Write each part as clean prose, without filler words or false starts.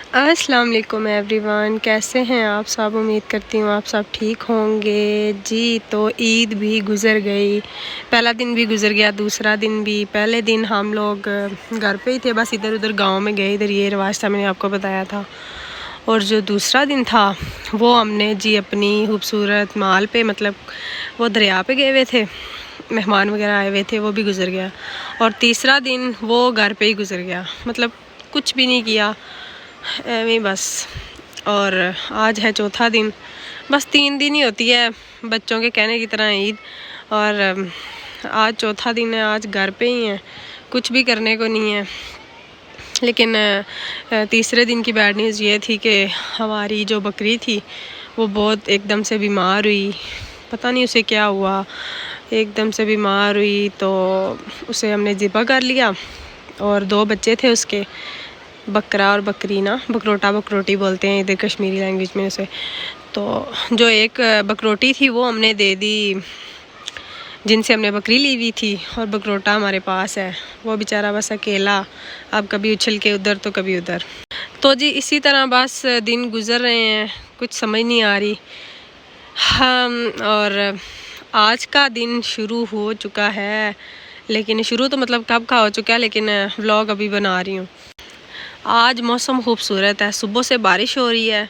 अस्सलाम वालेकुम एवरीवन, कैसे हैं आप सब। उम्मीद करती हूँ आप सब ठीक होंगे जी। तो ईद भी गुज़र गई, पहला दिन भी गुज़र गया, दूसरा दिन भी। पहले दिन हम लोग घर पे ही थे, बस इधर उधर गांव में गए, इधर ये रिवाज था मैंने आपको बताया था। और जो दूसरा दिन था वो हमने जी अपनी खूबसूरत माल पे, मतलब वो दरिया पे गए हुए थे, मेहमान वगैरह आए हुए थे, वो भी गुज़र गया। और तीसरा दिन वो घर पे ही गुज़र गया, मतलब कुछ भी नहीं किया एवं बस। और आज है चौथा दिन, बस 3 दिन ही होती है बच्चों के कहने की तरह ईद। और आज चौथा दिन है, आज घर पे ही हैं, कुछ भी करने को नहीं है। लेकिन तीसरे दिन की बैड न्यूज़ ये थी कि हमारी जो बकरी थी वो बहुत एकदम से बीमार हुई, पता नहीं उसे क्या हुआ, एकदम से बीमार हुई। तो उसे हमने ज़िबा कर लिया और 2 बच्चे थे उसके, बकरा और बकरी ना, बकरोटा बकरोटी बोलते हैं इधर कश्मीरी लैंग्वेज में उसे। तो जो एक बकरोटी थी वो हमने दे दी जिनसे हमने बकरी ली हुई थी, और बकरोटा हमारे पास है, वो बेचारा बस अकेला, अब कभी उछल के उधर तो कभी उधर। तो जी इसी तरह बस दिन गुज़र रहे हैं, कुछ समझ नहीं आ रही हम। और आज का दिन शुरू हो चुका है, लेकिन शुरू तो मतलब कब का हो चुका है, लेकिन व्लॉग अभी बना रही हूँ। आज मौसम खूबसूरत है, सुबह से बारिश हो रही है।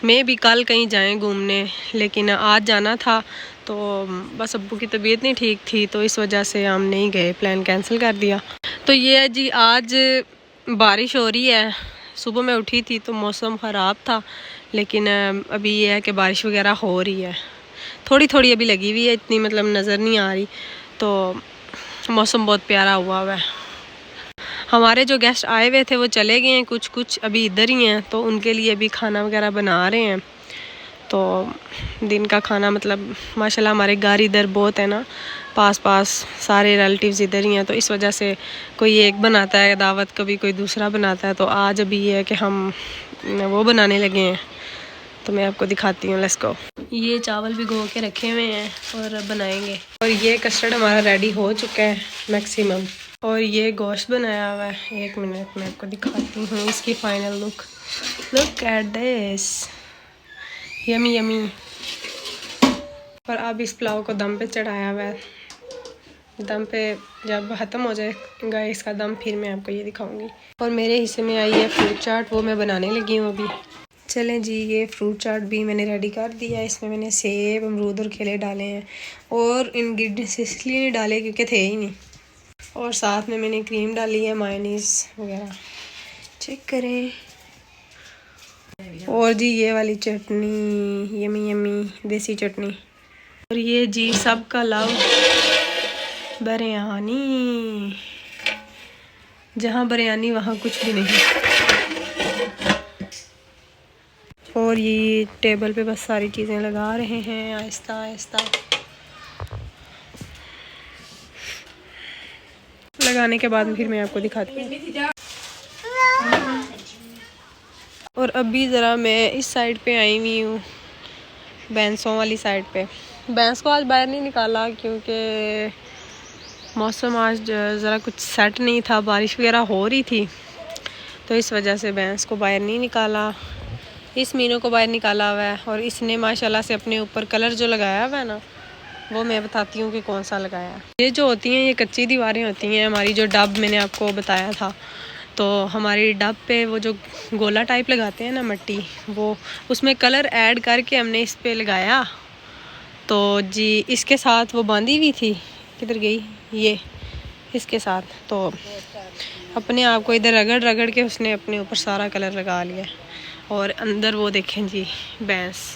मैं भी कल कहीं जाएं घूमने, लेकिन आज जाना था तो बस अब्बू की तबीयत नहीं ठीक थी, तो इस वजह से हम नहीं गए, प्लान कैंसिल कर दिया। तो ये है जी, आज बारिश हो रही है। सुबह मैं उठी थी तो मौसम ख़राब था, लेकिन अभी ये है कि बारिश वगैरह हो रही है, थोड़ी थोड़ी अभी लगी हुई है, इतनी मतलब नज़र नहीं आ रही। तो मौसम बहुत प्यारा हुआ है। हमारे जो गेस्ट आए हुए थे वो चले गए हैं, कुछ अभी इधर ही हैं, तो उनके लिए अभी खाना वगैरह बना रहे हैं। तो दिन का खाना मतलब माशाल्लाह हमारे घर इधर बहुत है ना, पास पास सारे रिलेटिव्स इधर ही हैं, तो इस वजह से कोई एक बनाता है दावत, कभी कोई दूसरा बनाता है। तो आज अभी ये है कि हम वो बनाने लगे हैं, तो मैं आपको दिखाती हूँ। Let's go. ये चावल भिगो के रखे हुए हैं और बनाएंगे। और ये कस्टर्ड हमारा रेडी हो चुका है मैक्सिमम। और ये गोश्त बनाया हुआ है, 1 मिनट में आपको दिखाती हूँ इसकी final look. Look at this, yummy yummy. और अब इस पुलाव को दम पे चढ़ाया हुआ है, दम पे जब ख़त्म हो जाएगा इसका दम, फिर मैं आपको ये दिखाऊंगी। और मेरे हिस्से में आई है फ्रूट चाट, वो मैं बनाने लगी हूँ अभी। चलें जी, ये फ्रूट चाट भी मैंने रेडी कर दिया है। इसमें मैंने सेब, अमरूद और केले डाले हैं, और इंग्रेडिएंट्स इसलिए नहीं डाले क्योंकि थे ही नहीं। और साथ में मैंने क्रीम डाली है, मायोनीज़ वगैरह, चेक करें। और जी ये वाली चटनी, यमी यमी देसी चटनी। और ये जी सबका लव बिरयानी, जहाँ बिरयानी वहाँ कुछ भी नहीं। और ये टेबल पे बस सारी चीज़ें लगा रहे हैं आहिस्ता आहिस्ता। लगाने के बाद फिर मैं आपको दिखाती हूँ। और अभी ज़रा मैं इस साइड पे आई हुई हूँ, भैंसों वाली साइड पे। भैंस को आज बाहर नहीं निकाला क्योंकि मौसम आज ज़रा कुछ सेट नहीं था, बारिश वगैरह हो रही थी, तो इस वजह से भैंस को बाहर नहीं निकाला। इस मीनों को बाहर निकाला हुआ है, और इसने माशाल्लाह से अपने ऊपर कलर जो लगाया हुआ है ना, वो मैं बताती हूँ कि कौन सा लगाया है। ये जो होती हैं ये कच्ची दीवारें होती हैं हमारी, जो डब मैंने आपको बताया था। तो हमारी डब पे वो जो गोला टाइप लगाते हैं ना मट्टी, वो उसमें कलर ऐड करके हमने इस पे लगाया। तो जी इसके साथ वो बांधी हुई थी, किधर गई ये, इसके साथ। तो अपने आप को इधर रगड़ रगड़ के उसने अपने ऊपर सारा कलर लगा लिया। और अंदर वो देखें जी भैंस,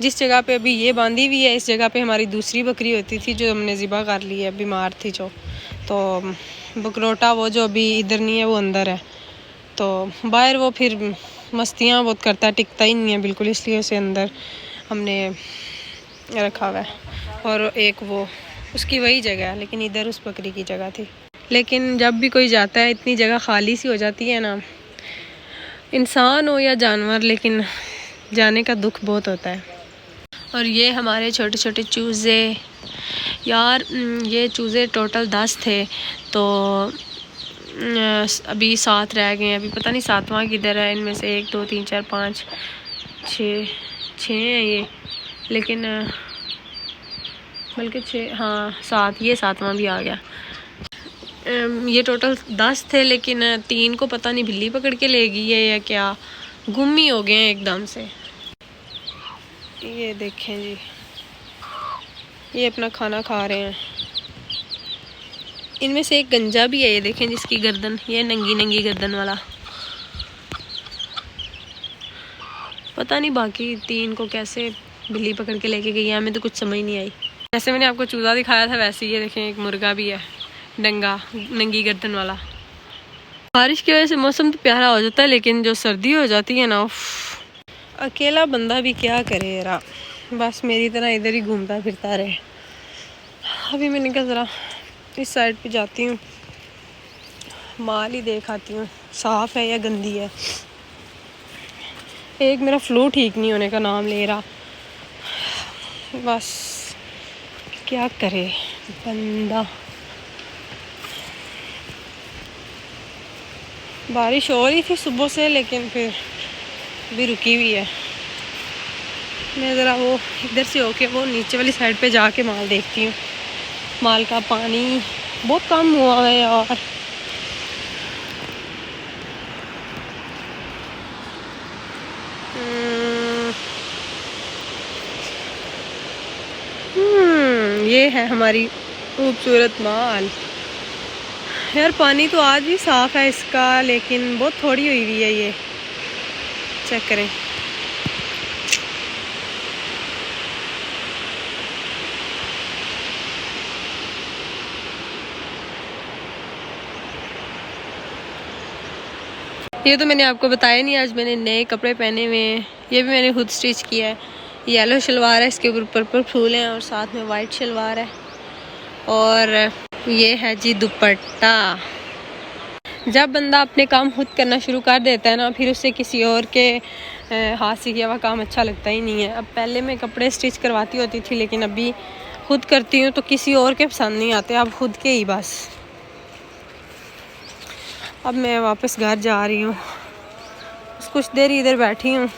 जिस जगह पे अभी ये बांधी हुई है, इस जगह पे हमारी दूसरी बकरी होती थी जो हमने ज़िबा कर ली है, बीमार थी जो। तो बकरोटा वो जो अभी इधर नहीं है, वो अंदर है। तो बाहर वो फिर मस्तियाँ बहुत करता है, टिकता ही नहीं है बिल्कुल, इसलिए उसे अंदर हमने रखा हुआ है। और एक वो उसकी वही जगह है, लेकिन इधर उस बकरी की जगह थी। लेकिन जब भी कोई जाता है इतनी जगह खाली सी हो जाती है ना, इंसान हो या जानवर, लेकिन जाने का दुख बहुत होता है। और ये हमारे छोटे छोटे चूज़े, यार ये चूज़े टोटल 10 थे। तो अभी 7 रह गए हैं। अभी पता नहीं 7वां किधर है। इनमें से 1 2 3 4 5 6 हैं ये, लेकिन बल्कि 6, हाँ 7, ये 7वां भी आ गया। ये टोटल 10 थे, लेकिन 3 को पता नहीं बिल्ली पकड़ के ले गई है या क्या, गुम ही हो गए हैं एकदम से। ये देखें जी, ये अपना खाना खा रहे हैं। इनमें से एक गंजा भी है, ये देखें जिसकी गर्दन, ये नंगी नंगी गर्दन वाला। पता नहीं बाकी 3 को कैसे बिल्ली पकड़ के लेके गई है, हमें तो कुछ समझ नहीं आई। जैसे मैंने आपको चूजा दिखाया था वैसे ये देखें एक मुर्गा भी है, नंगा नंगी गर्दन वाला। बारिश की वजह से मौसम तो प्यारा हो जाता है, लेकिन जो सर्दी हो जाती है ना, अकेला बंदा भी क्या करे यार, बस मेरी तरह इधर ही घूमता फिरता रहे। अभी मैंने कहा ज़रा इस साइड पे जाती हूँ, माल ही देख आती हूँ साफ़ है या गंदी है। एक मेरा फ्लू ठीक नहीं होने का नाम ले रहा, बस क्या करे बंदा। बारिश हो रही थी सुबह से, लेकिन फिर भी रुकी हुई है। मैं ज़रा वो इधर से होके वो नीचे वाली साइड पे जाके माल देखती हूँ। माल का पानी बहुत कम हुआ है यार। ये है हमारी खूबसूरत माल। यार पानी तो आज भी साफ़ है इसका, लेकिन बहुत थोड़ी हुई हुई है। ये चेक करें, ये तो मैंने आपको बताया नहीं, आज मैंने नए कपड़े पहने हुए हैं। ये भी मैंने खुद स्टिच किया है। येलो शलवार है, इसके ऊपर पर्पल फूल हैं और साथ में वाइट शलवार है। और ये है जी दुपट्टा। जब बंदा अपने काम खुद करना शुरू कर देता है ना, फिर उससे किसी और के हाथ से किया हुआ काम अच्छा लगता ही नहीं है। अब पहले मैं कपड़े स्टिच करवाती होती थी, लेकिन अभी खुद करती हूँ तो किसी और के पसंद नहीं आते, अब खुद के ही बस। अब मैं वापस घर जा रही हूँ, कुछ देर इधर बैठी हूँ,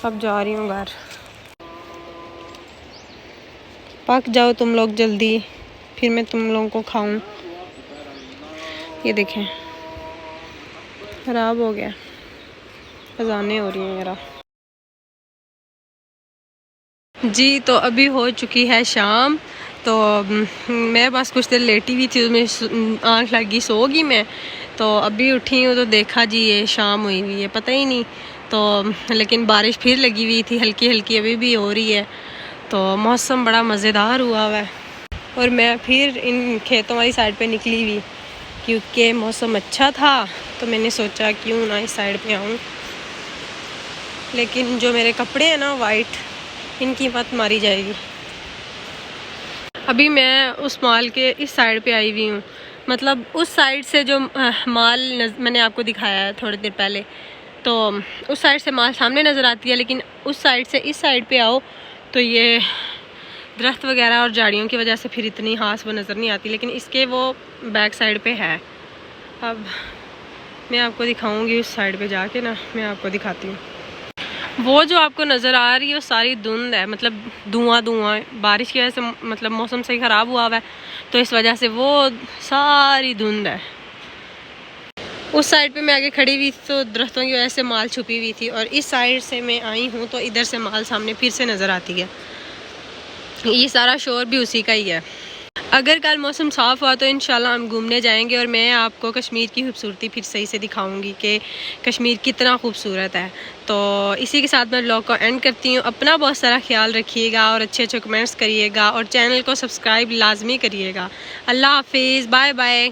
अब जा रही हूँ घर। पक जाओ तुम लोग जल्दी, फिर मैं तुम लोगों को खाऊं। ये देखें खराब हो गया, खजाने हो रही हैं जरा जी। तो अभी हो चुकी है शाम, तो मैं बस कुछ देर लेटी हुई थी, उसमें आँख लगी, सो गई मैं। तो अभी उठी हूँ तो देखा जी ये शाम हुई हुई है, पता ही नहीं। तो लेकिन बारिश फिर लगी हुई थी हल्की हल्की, अभी भी हो रही है। तो मौसम बड़ा मज़ेदार हुआ है। और मैं फिर इन खेतों वाली साइड पे निकली हुई, क्योंकि मौसम अच्छा था, तो मैंने सोचा क्यों ना इस साइड पे आऊँ। लेकिन जो मेरे कपड़े हैं ना वाइट, इनकी मत मारी जाएगी। अभी मैं उस माल के इस साइड पे आई हुई हूँ, मतलब उस साइड से जो माल मैंने आपको दिखाया है थोड़ी देर पहले, तो उस साइड से माल सामने नज़र आती है। लेकिन उस साइड से इस साइड पे आओ तो ये दरख्त वगैरह और झाड़ियों की वजह से फिर इतनी खास वो नज़र नहीं आती, लेकिन इसके वो बैक साइड पे है। अब मैं आपको दिखाऊंगी उस साइड पे जाके ना, मैं आपको दिखाती हूँ। वो जो आपको नज़र आ रही है वो सारी धुंध है, मतलब धुआं बारिश की वजह से, मतलब मौसम सही ख़राब हुआ है, तो इस वजह से वो सारी धुंध है। उस साइड पे मैं आगे खड़ी हुई तो दरख्तों की वजह से माल छुपी हुई थी, और इस साइड से मैं आई हूँ तो इधर से माल सामने फिर से नज़र आती है। ये सारा शोर भी उसी का ही है। अगर कल मौसम साफ़ हुआ तो इंशाल्लाह हम घूमने जाएंगे, और मैं आपको कश्मीर की खूबसूरती फिर सही से दिखाऊंगी कि कश्मीर कितना खूबसूरत है। तो इसी के साथ मैं व्लॉग को एंड करती हूँ। अपना बहुत सारा ख्याल रखिएगा और अच्छे अच्छे कमेंट्स करिएगा, और चैनल को सब्सक्राइब लाजमी करिएगा। अल्लाह हाफिज़, बाय बाय।